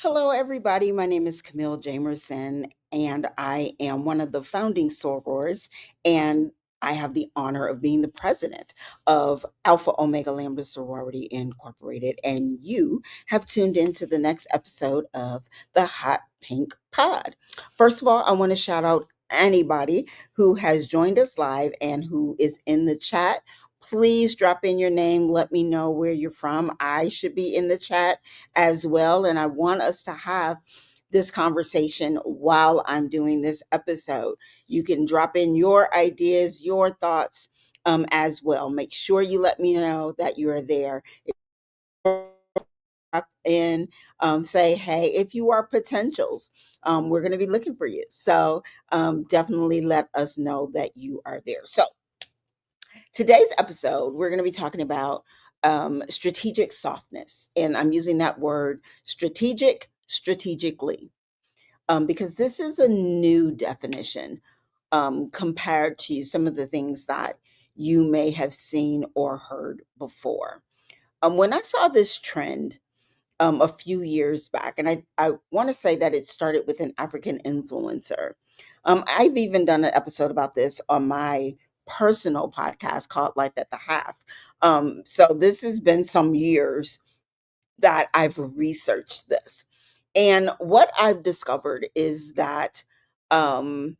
Hello, everybody. My name is Camille Jamerson, and I am one of the founding sorors. And I have the honor of being the president of Alpha Omega Lambda Sorority Incorporated. And you have tuned into the next episode of the Hot Pink Pod. First of all, I want to shout out anybody who has joined us live and who is in the chat. Please drop in your name. Let me know where you're from. I should be in the chat as well. And I want us to have this conversation while I'm doing this episode. You can drop in your ideas, your thoughts as well. Make sure you let me know that you are there. And say, hey, if you are potentials, we're going to be looking for you. So definitely let us know that you are there. So today's episode, we're going to be talking about strategic softness. And I'm using that word strategically, because this is a new definition compared to some of the things that you may have seen or heard before. When I saw this trend a few years back, and I want to say that it started with an African influencer. I've even done an episode about this on my personal podcast called Life at the Half. So this has been some years that I've researched this. And what I've discovered is that um,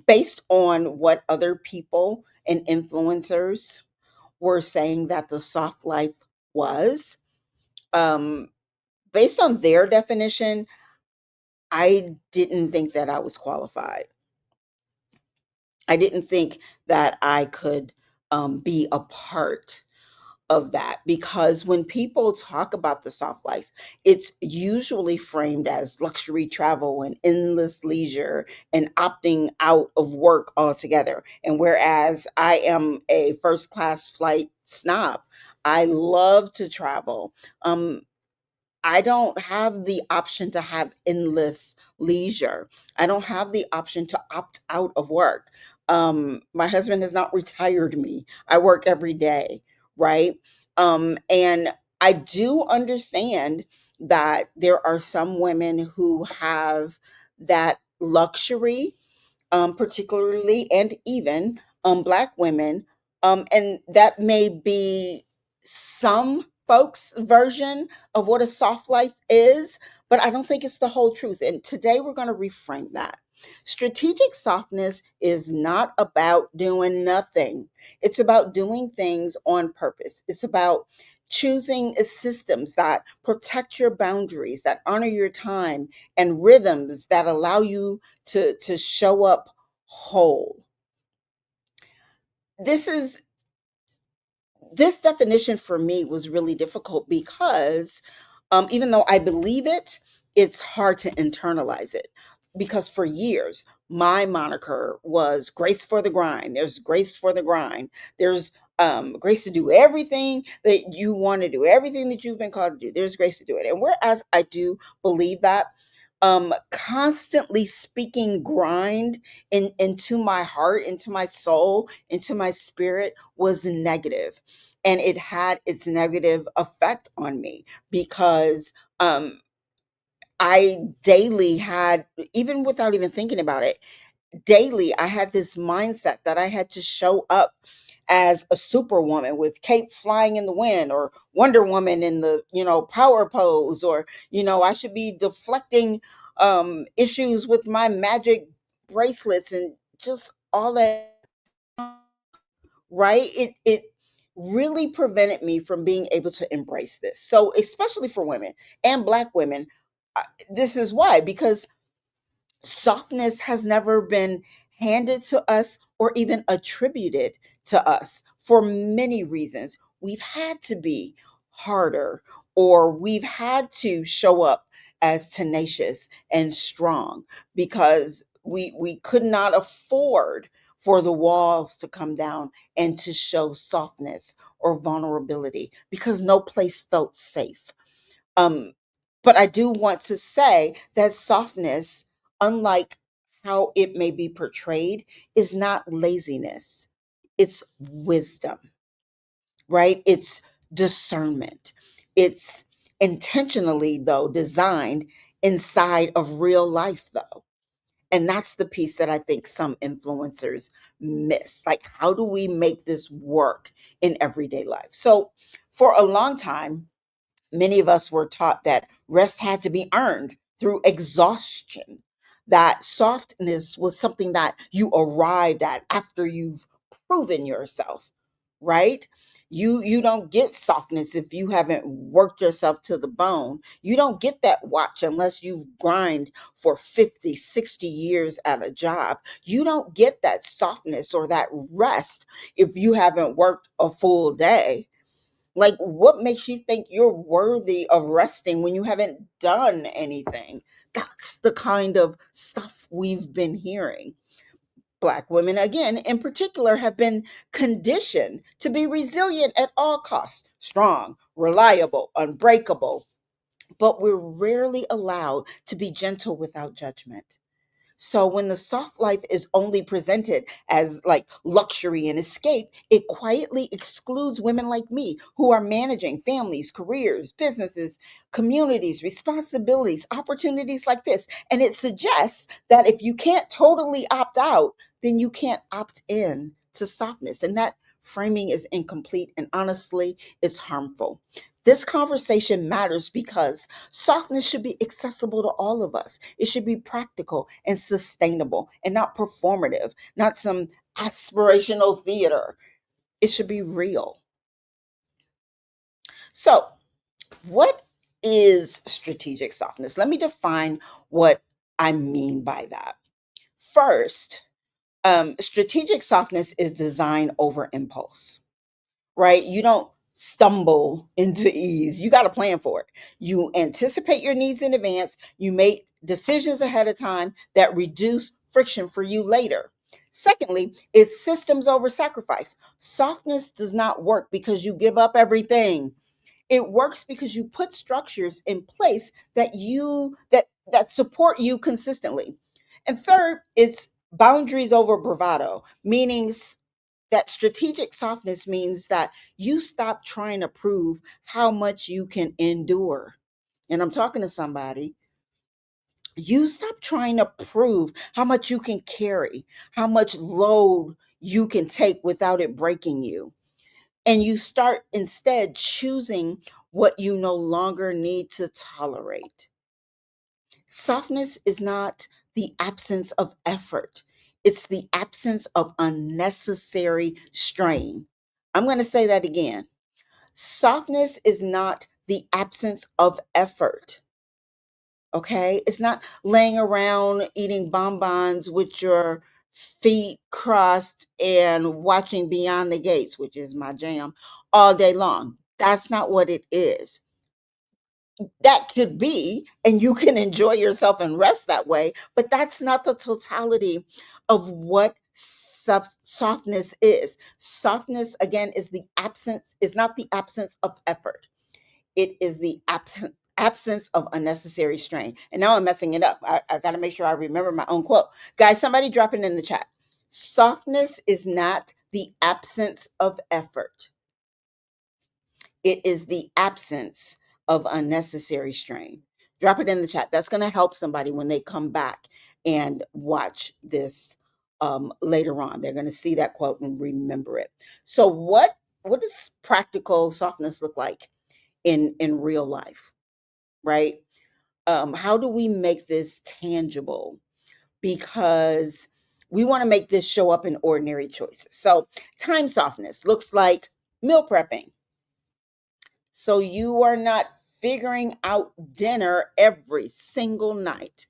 based on what other people and influencers were saying that the soft life was, um, based on their definition, I didn't think that I was qualified. I didn't think that I could be a part of that, because when people talk about the soft life, it's usually framed as luxury travel and endless leisure and opting out of work altogether. And whereas I am a first class flight snob, I love to travel. I don't have the option to have endless leisure. I don't have the option to opt out of work. My husband has not retired me. I work every day, right? And I do understand that there are some women who have that luxury, particularly and even Black women. And that may be some folks' version of what a soft life is, but I don't think it's the whole truth. And today we're going to reframe that. Strategic softness is not about doing nothing. It's about doing things on purpose. It's about choosing systems that protect your boundaries, that honor your time, and rhythms that allow you to show up whole. This is this definition for me was really difficult because even though I believe it, it's hard to internalize it. Because for years, my moniker was grace for the grind. There's grace for the grind. There's grace to do everything that you want to do, everything that you've been called to do. There's grace to do it. And whereas I do believe that, constantly speaking grind into my heart, into my soul, into my spirit was negative, and it had its negative effect on me because I daily had, even without even thinking about it, daily I had this mindset that I had to show up as a superwoman with cape flying in the wind, or Wonder Woman in the, power pose, or I should be deflecting issues with my magic bracelets and just all that, right? It really prevented me from being able to embrace this. So especially for women and Black women, uh, this is why, because softness has never been handed to us or even attributed to us for many reasons. We've had to be harder, or we've had to show up as tenacious and strong because we could not afford for the walls to come down and to show softness or vulnerability because no place felt safe. um, but I do want to say that softness, unlike how it may be portrayed, is not laziness. It's wisdom, right? It's discernment. It's intentionally, though, designed inside of real life, though. And that's the piece that I think some influencers miss. Like, how do we make this work in everyday life? So, for a long time, many of us were taught that rest had to be earned through exhaustion, that softness was something that you arrived at after you've proven yourself, right? You don't get softness if you haven't worked yourself to the bone. You don't get that watch unless you've grind for 50, 60 years at a job. You don't get that softness or that rest if you haven't worked a full day. Like, what makes you think you're worthy of resting when you haven't done anything? That's the kind of stuff we've been hearing. Black women, again, in particular, have been conditioned to be resilient at all costs, strong, reliable, unbreakable, but we're rarely allowed to be gentle without judgment. So when the soft life is only presented as like luxury and escape, it quietly excludes women like me who are managing families, careers, businesses, communities, responsibilities, opportunities like this. And it suggests that if you can't totally opt out, then you can't opt in to softness. And that framing is incomplete and honestly, it's harmful. This conversation matters because softness should be accessible to all of us. It should be practical and sustainable and not performative, not some aspirational theater. It should be real. So, what is strategic softness? Let me define what I mean by that. First, strategic softness is design over impulse, right? You don't stumble into ease. You got a plan for it. You anticipate your needs in advance. You make decisions ahead of time that reduce friction for you later. Secondly, it's systems over sacrifice. Softness does not work because you give up everything. It works because you put structures in place that support you consistently. And third, it's boundaries over bravado, meaning that strategic softness means that you stop trying to prove how much you can endure. And I'm talking to somebody. You stop trying to prove how much you can carry, how much load you can take without it breaking you. And you start instead choosing what you no longer need to tolerate. Softness is not the absence of effort, it's the absence of unnecessary strain. I'm going to say that again. Softness is not the absence of effort. Okay. It's not laying around eating bonbons with your feet crossed and watching Beyond the Gates, which is my jam, all day long. That's not what it is. That could be, and you can enjoy yourself and rest that way, but that's not the totality of what softness is. Softness, again, is not the absence of effort. It is the absence of unnecessary strain. And now I'm messing it up. I got to make sure I remember my own quote. Guys, somebody drop it in the chat. Softness is not the absence of effort. It is the absence of unnecessary strain. Drop it in the chat. That's going to help somebody when they come back and watch this later on. They're going to see that quote and remember it. So, what does practical softness look like in real life, right? How do we make this tangible? Because we want to make this show up in ordinary choices. So, time softness looks like meal prepping, so you are not figuring out dinner every single night.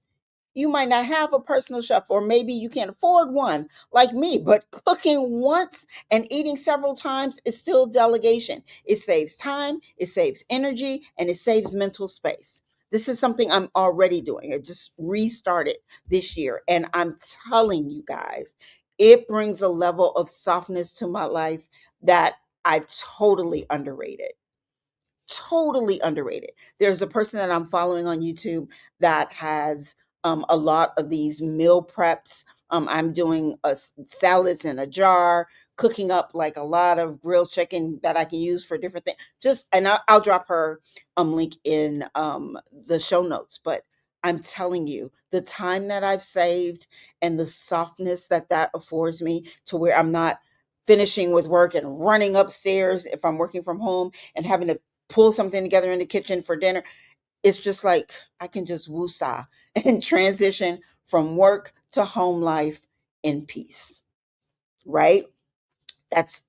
You might not have a personal chef, or maybe you can't afford one like me, but cooking once and eating several times is still delegation. It saves time, it saves energy, and it saves mental space. This is something I'm already doing. I just restarted this year, and I'm telling you guys, it brings a level of softness to my life that I totally underrated. Totally underrated. There's a person that I'm following on YouTube that has a lot of these meal preps. I'm doing salads in a jar, cooking up like a lot of grilled chicken that I can use for different things. Just and I'll drop her link in the show notes. But I'm telling you, the time that I've saved and the softness that that affords me to where I'm not finishing with work and running upstairs if I'm working from home and having to pull something together in the kitchen for dinner. It's just like I can just woosah and transition from work to home life in peace, right? That's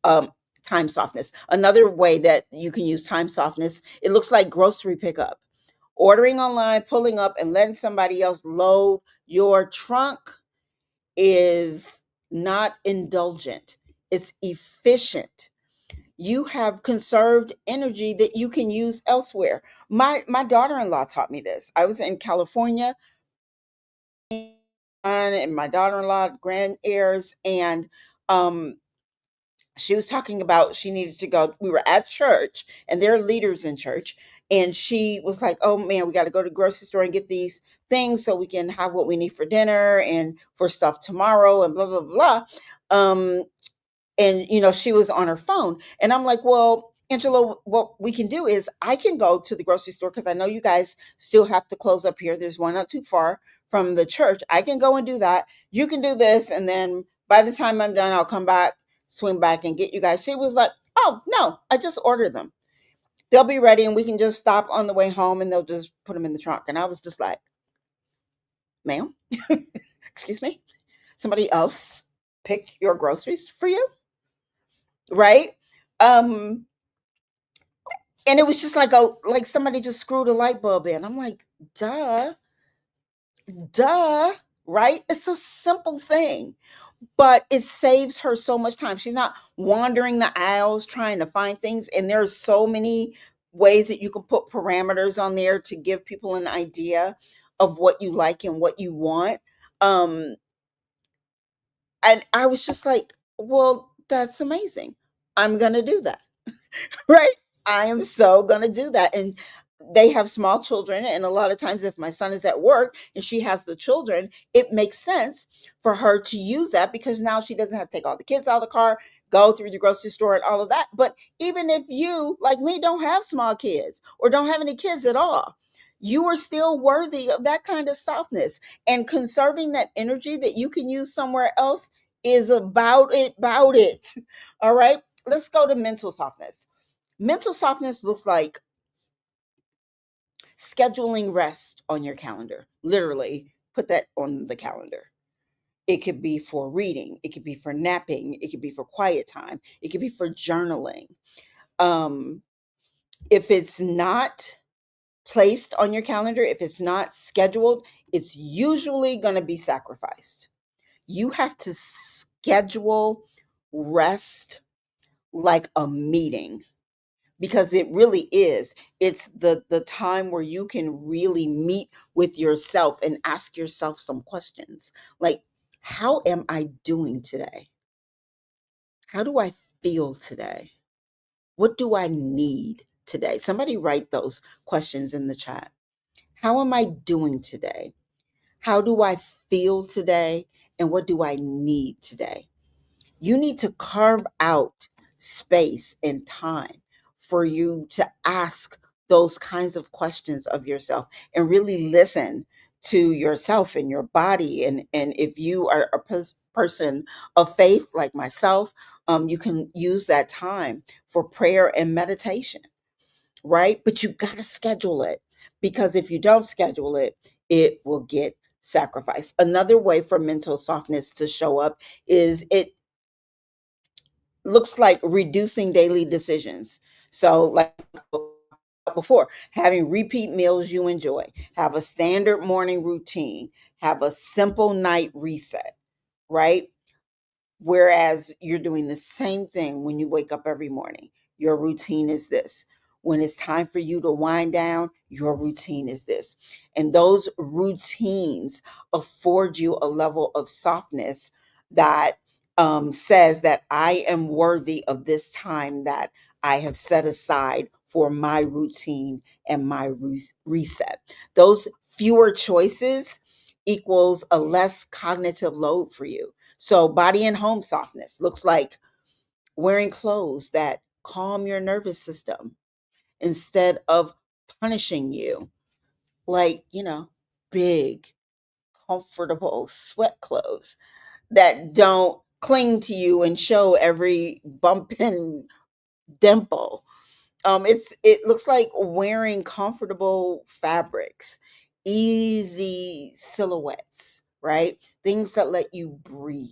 time softness. Another way that you can use time softness, it looks like grocery pickup. Ordering online, pulling up, and letting somebody else load your trunk is not indulgent, it's efficient. You have conserved energy that you can use elsewhere. My daughter-in-law taught me this. I was in California and my daughter-in-law, grand heirs, and um she was talking about she needed to go. We were at church and there are leaders in church. And she was like, oh man, we got to go to the grocery store and get these things so we can have what we need for dinner and for stuff tomorrow and blah, blah, blah. Um, and she was on her phone and I'm like, well, Angela, what we can do is I can go to the grocery store because I know you guys still have to close up here. There's one not too far from the church. I can go and do that. You can do this, and then by the time I'm done, I'll come back, swing back and get you guys. She was like, oh no, I just ordered them. They'll be ready and we can just stop on the way home and they'll just put them in the trunk. And I was just like, ma'am, excuse me, somebody else picked your groceries for you, right? um and it was just like somebody just screwed a light bulb in. I'm like, duh, duh, right? It's a simple thing, but it saves her so much time. She's not wandering the aisles trying to find things. And there's so many ways that you can put parameters on there to give people an idea of what you like and what you want. Um, and I was just like, well, that's amazing. I'm going to do that. Right? I am so gonna do that. And they have small children, and a lot of times if my son is at work and she has the children, it makes sense for her to use that because now she doesn't have to take all the kids out of the car, go through the grocery store and all of that. But even if you, like me, don't have small kids or don't have any kids at all, you are still worthy of that kind of softness. And conserving that energy that you can use somewhere else is about it. All right. Let's go to mental softness. Mental softness looks like scheduling rest on your calendar. Literally, put that on the calendar. It could be for reading, it could be for napping, it could be for quiet time, it could be for journaling. Um, if it's not placed on your calendar, if it's not scheduled, it's usually going to be sacrificed. You have to schedule rest like a meeting because it really is. It's the time where you can really meet with yourself and ask yourself some questions like, how am I doing today? How do I feel today? What do I need today? Somebody write those questions in the chat. How am I doing today? How do I feel today? And what do I need today? You need to carve out space and time for you to ask those kinds of questions of yourself and really listen to yourself and your body. And if you are a person of faith like myself, you can use that time for prayer and meditation, right? But you got to schedule it because if you don't schedule it, it will get sacrificed. Another way for mental softness to show up is it looks like reducing daily decisions. So, like before, having repeat meals you enjoy, have a standard morning routine, have a simple night reset, right? Whereas you're doing the same thing when you wake up every morning. Your routine is this. When it's time for you to wind down, your routine is this. And those routines afford you a level of softness that says that I am worthy of this time that I have set aside for my routine and my reset. Those fewer choices equals a less cognitive load for you. So, body and home softness looks like wearing clothes that calm your nervous system instead of punishing you. Like, big, comfortable sweat clothes that don't cling to you and show every bump and dimple. It looks like wearing comfortable fabrics, easy silhouettes, right? Things that let you breathe.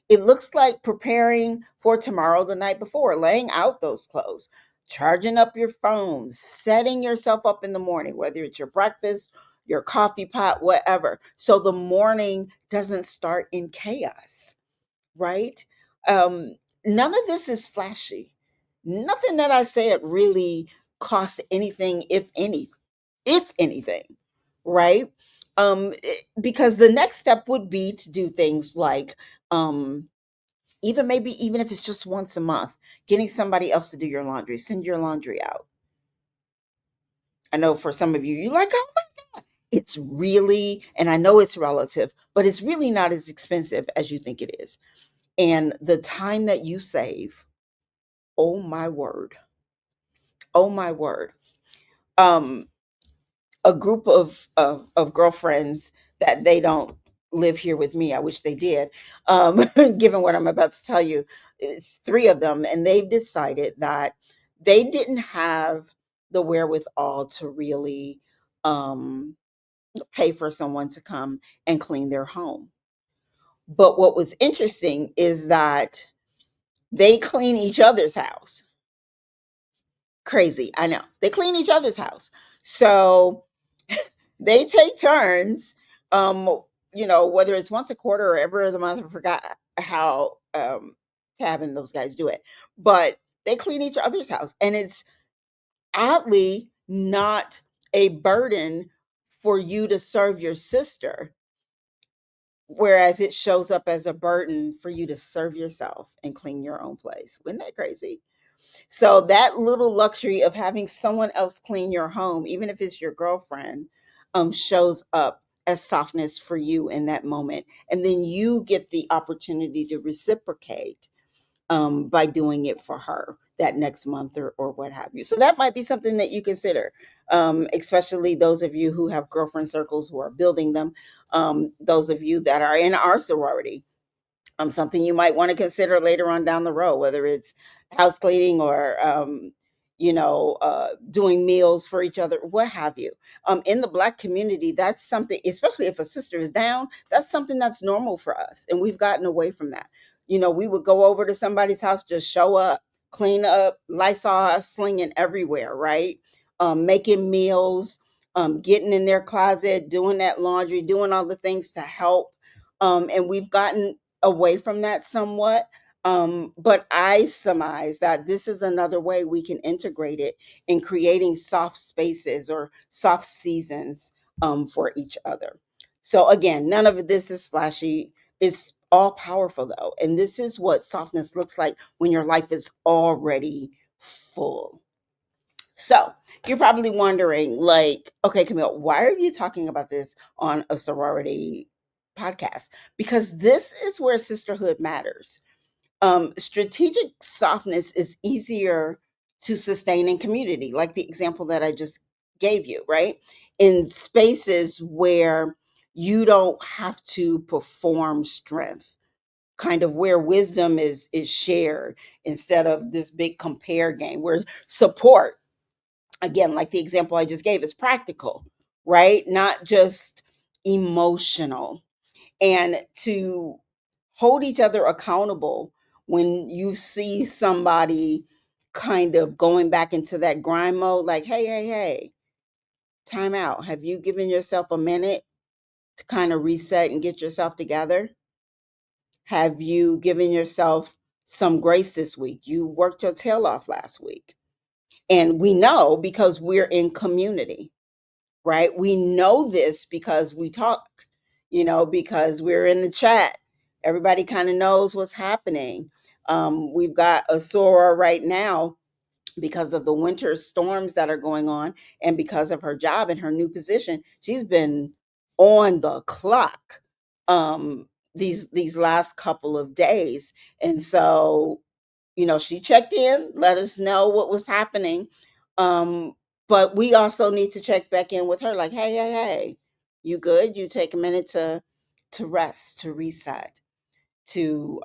It looks like preparing for tomorrow the night before, laying out those clothes, charging up your phone, setting yourself up in the morning, whether it's your breakfast, your coffee pot, whatever. So the morning doesn't start in chaos, right? Um, None of this is flashy. Nothing that I said really costs anything, if anything, right? Because the next step would be to do things like, even maybe even if it's just once a month, getting somebody else to do your laundry, send your laundry out. I know for some of you, you like, oh, it's really, and I know it's relative, but it's really not as expensive as you think it is. And the time that you save, oh my word, oh my word. Um, a group of girlfriends that they don't live here with me. I wish they did. Given what I'm about to tell you, it's three of them, and they've decided that they didn't have the wherewithal to really um, pay for someone to come and clean their home. But what was interesting is that they clean each other's house. Crazy, I know. They clean each other's house. So they take turns, whether it's once a quarter or every other month. I forgot how Tab and those guys do it. But they clean each other's house. And it's oddly not a burden for you to serve your sister, whereas it shows up as a burden for you to serve yourself and clean your own place. Isn't that crazy? So that little luxury of having someone else clean your home, even if it's your girlfriend, shows up as softness for you in that moment. And then you get the opportunity to reciprocate by doing it for her that next month, or what have you. So that might be something that you consider, especially those of you who have girlfriend circles who are building them, those of you that are in our sorority, something you might want to consider later on down the road, whether it's house cleaning or doing meals for each other, what have you. In the Black community, that's something, especially if a sister is down, that's something that's normal for us, and we've gotten away from that. We would go over to somebody's house, just show up, clean up, Lysol slinging everywhere, right? Making meals, getting in their closet, doing that laundry, doing all the things to help. And we've gotten away from that somewhat. But I surmise that this is another way we can integrate it in creating soft spaces or soft seasons for each other. So, again, none of this is flashy. It's all powerful, though. And this is what softness looks like when your life is already full. So, you're probably wondering, like, okay, Camille, why are you talking about this on a sorority podcast? Because this is where sisterhood matters. Strategic softness is easier to sustain in community, like the example that I just gave you, right? In spaces where you don't have to perform strength, kind of where wisdom is shared instead of this big compare game, where support, again, like the example I just gave, is practical, right? Not just emotional. And to hold each other accountable when you see somebody kind of going back into that grind mode, like, hey, hey, hey, time out. Have you given yourself a minute to kind of reset and get yourself together? Have you given yourself some grace this week? You worked your tail off last week. And we know because we're in community, right? We know this because we talk, because we're in the chat. Everybody kind of knows what's happening. We've got a Sora right now because of the winter storms that are going on, and because of her job and her new position. She's been on the clock these last couple of days, and so she checked in, let us know what was happening. Um, but we also need to check back in with her, like, hey, hey, hey, You good? You take a minute to rest, to reset, to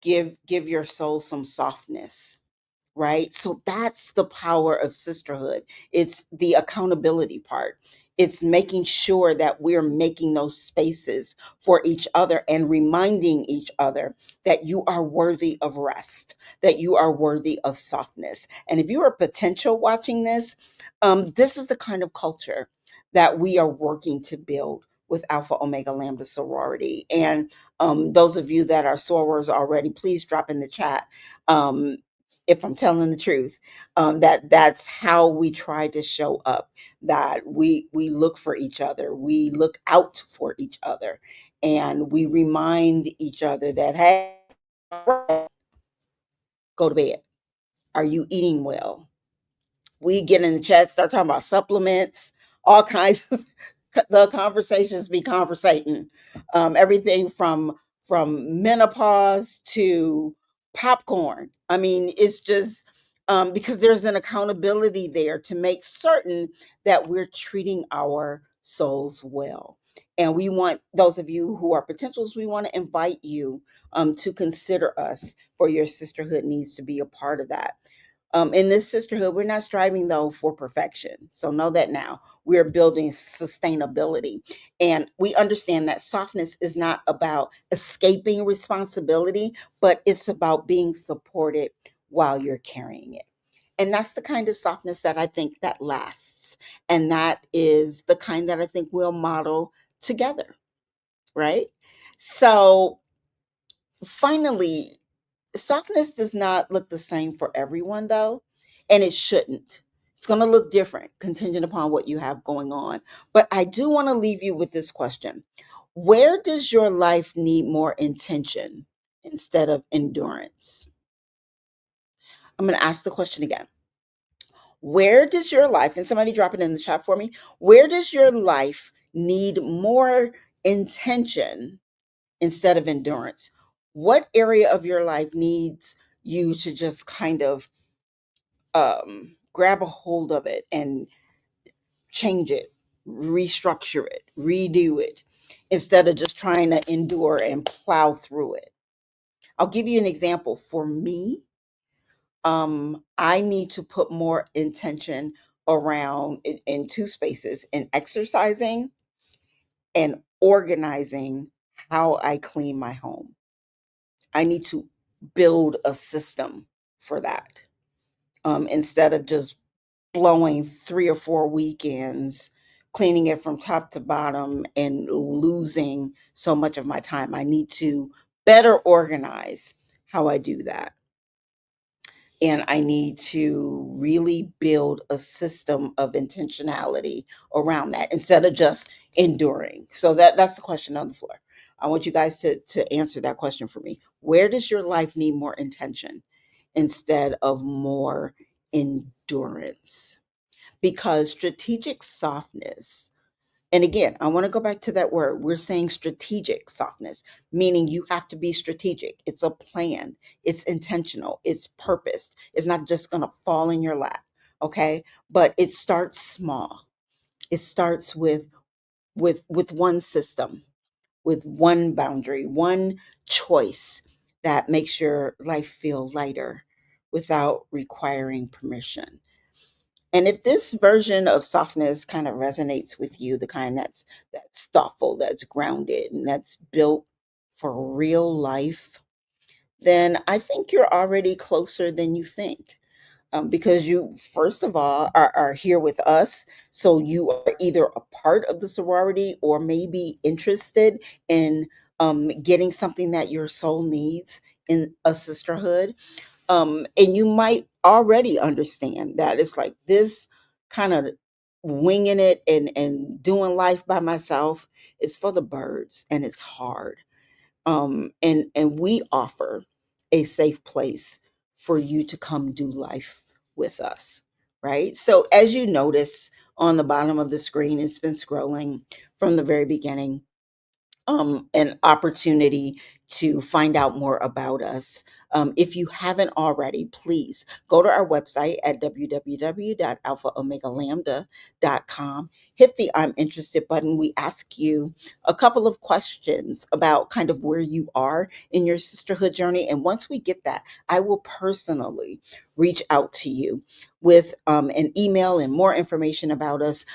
give your soul some softness, right? So that's the power of sisterhood. It's the accountability part. It's making sure that we're making those spaces for each other and reminding each other that you are worthy of rest, that you are worthy of softness. And if you're a potential watching this, this is the kind of culture that we are working to build with Alpha Omega Lambda Sorority. And those of you that are sorors already, please drop in the chat if I'm telling the truth, that's how we try to show up. That we look for each other, we look out for each other, and we remind each other that hey, go to bed. Are you eating well? We get in the chat, start talking about supplements, all kinds of the conversations be conversating. Everything from menopause to popcorn. I mean, it's just because there's an accountability there to make certain that we're treating our souls well. And we want those of you who are potentials, we want to invite you to consider us for your sisterhood needs to be a part of that. In this sisterhood, we're not striving though for perfection. So know that now. We're building sustainability. And we understand that softness is not about escaping responsibility, but it's about being supported while you're carrying it. And that's the kind of softness that I think that lasts. And that is the kind that I think we'll model together, right? So finally, softness does not look the same for everyone, though, and it shouldn't. It's going to look different contingent upon what you have going on. But I do want to leave you with this question. Where does your life need more intention instead of endurance? I'm going to ask the question again. Where does your life, and somebody drop it in the chat for me, where does your life need more intention instead of endurance? What area of your life needs you to just kind of grab a hold of it and change it, restructure it, redo it, instead of just trying to endure and plow through it? I'll give you an example. For me, I need to put more intention around in two spaces, in exercising and organizing how I clean my home. I need to build a system for that, instead of just blowing 3 or 4 weekends cleaning it from top to bottom and losing so much of my time. I need to better organize how I do that. And I need to really build a system of intentionality around that instead of just enduring. So that's the question on the floor. I want you guys to answer that question for me. Where does your life need more intention instead of more endurance? Because strategic softness, and again, I want to go back to that word. We're saying strategic softness, meaning you have to be strategic. It's a plan, it's intentional, it's purposed. It's not just going to fall in your lap, okay? But it starts small. It starts with one system, with one boundary, one choice that makes your life feel lighter without requiring permission. And if this version of softness kind of resonates with you, the kind that's thoughtful, that's grounded, and that's built for real life, then I think you're already closer than you think. Because you, first of all, are here with us. So you are either a part of the sorority or maybe interested in getting something that your soul needs in a sisterhood. And you might already understand that it's like this kind of winging it and doing life by myself is for the birds and it's hard. And we offer a safe place for you to come do life with us, right? So as you notice on the bottom of the screen, it's been scrolling from the very beginning. an opportunity to find out more about us. If you haven't already, please go to our website at www.alphaomegalambda.com. Hit the I'm interested button. We ask you a couple of questions about kind of where you are in your sisterhood journey. And once we get that, I will personally reach out to you with an email and more information about us.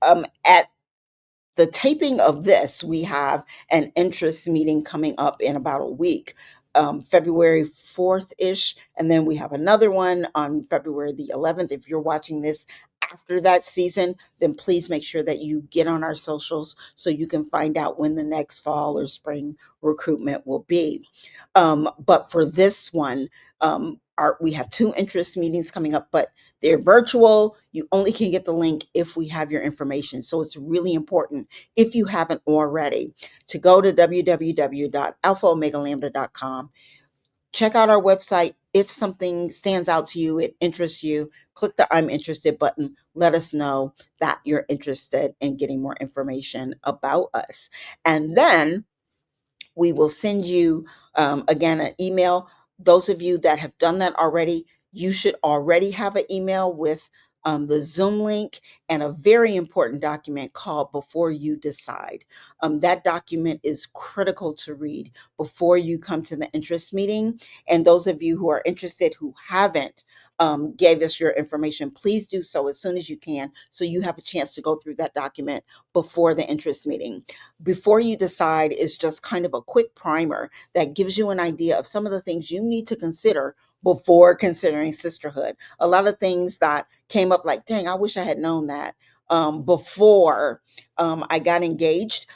At the taping of this, we have an interest meeting coming up in about a week, February 4th ish. And then we have another one on February the 11th. If you're watching this after that season, then please make sure that you get on our socials so you can find out when the next fall or spring recruitment will be. But for this one, we have two interest meetings coming up, but they're virtual. You only can get the link if we have your information. So it's really important, if you haven't already, to go to www.alphaomegalambda.com. Check out our website. If something stands out to you, it interests you, click the I'm interested button. Let us know that you're interested in getting more information about us. And then we will send you, again, an email. Those of you that have done that already, you should already have an email with the Zoom link and a very important document called Before You Decide. That document is critical to read before you come to the interest meeting. And those of you who are interested who haven't gave us your information, please do so as soon as you can so you have a chance to go through that document before the interest meeting. Before You Decide is just kind of a quick primer that gives you an idea of some of the things you need to consider before considering sisterhood. A lot of things that came up like, dang, I wish I had known that before I got engaged.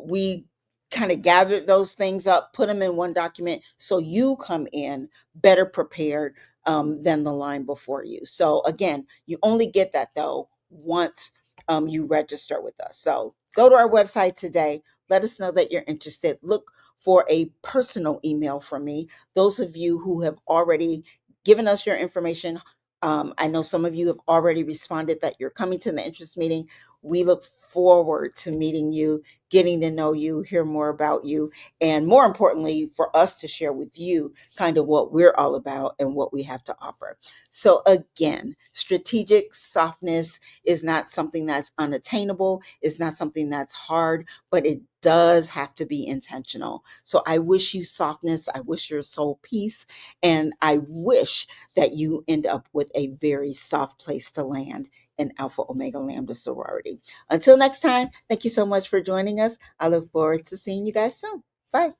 We kind of gathered those things up, put them in one document so you come in better prepared than the line before you. So again, you only get that though once you register with us. So go to our website today. Let us know that you're interested. Look for a personal email from me. Those of you who have already given us your information, I know some of you have already responded that you're coming to the interest meeting. We look forward to meeting you, getting to know you, hear more about you, and more importantly, for us to share with you kind of what we're all about and what we have to offer. So again, strategic softness is not something that's unattainable. It's not something that's hard, but it does have to be intentional. So I wish you softness. I wish your soul peace. And I wish that you end up with a very soft place to land in Alpha Omega Lambda sorority. Until next time, thank you so much for joining us. I look forward to seeing you guys soon. Bye.